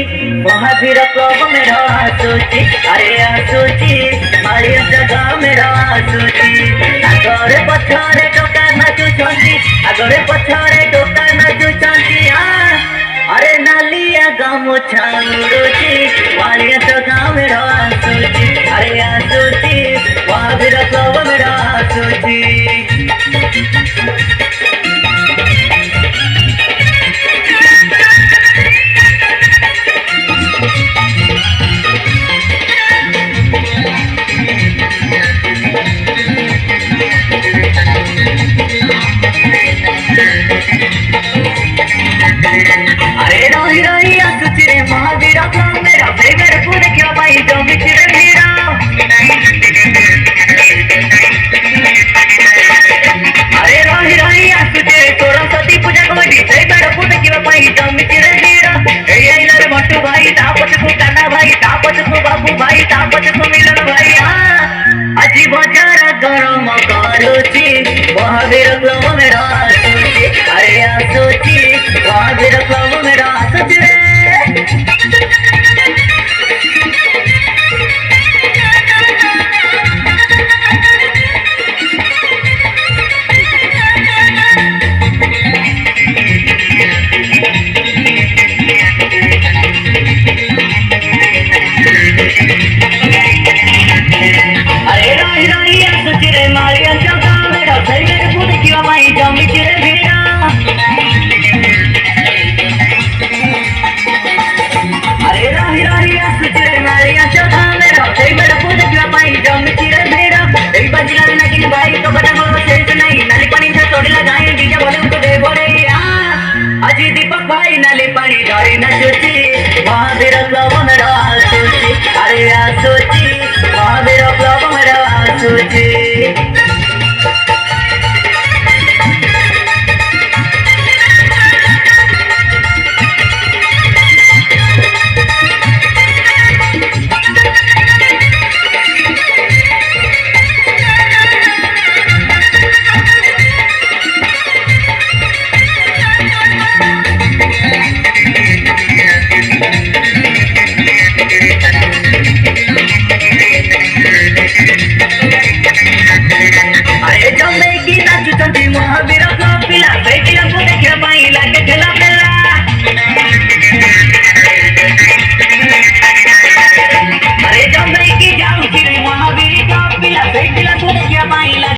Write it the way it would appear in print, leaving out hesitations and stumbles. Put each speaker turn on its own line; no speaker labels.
Mahavir club मेरा आसुची अरे आसुची मारिया जगह मेरा आसुची आगरे पछरे टोका नाचुचंती आगरे पछरे टोका नाचुचंती अरे नालिया गामुछा उड़ुची मारिया जगह मेरा आसुची अरे आसुची महावीर क्लब मेरा आसुची अरे रोही रोही आसुची रे महावीर क्लब मेरा बेगर पूरे क्या भाई जमिच रे मेरा अरे रोही रोही आसुची रे सरस्वती पूजा कमेटी बेगर पूरे क्या भाई जमिच रे मेरा ए आइला रे मट्टू भाई तापत को काना भाई तापत को बाबू भाई तापत को मिलन भाई अजी बजार गरम करुची महावीर क्लब मेरा आसुची अरे आसुची महावीर क्लब मेरा आसुची रे अरे रोही रोही आसुची रे मारिया जगह मेरा बेगर पूरे क्या भाई जमिच रे मेरा अरे रोही रोही आसुची रे मारिया जगह मेरा बेगर पूरे क्या भाई जमिच रे मेरा एक बजला लेकिन भाई तो बता बोलो सेंस नहीं नाली पानी से तोड़ लगाए डीजे बोले उनको दे बोले अजी दीपक भाई नाली पानी गाड़ी नचुची महावीर क्लब मेरा आसुची अरे आसुची महावीर क्लब मेरा आसुची अरे जमे की नाचुचंती महावीर क्लब पिला बेटिया को देखे माई लागे खेला पेला अरे जमे की जाऊची रे महावीर क्लब पिला बेटिया को देखे माई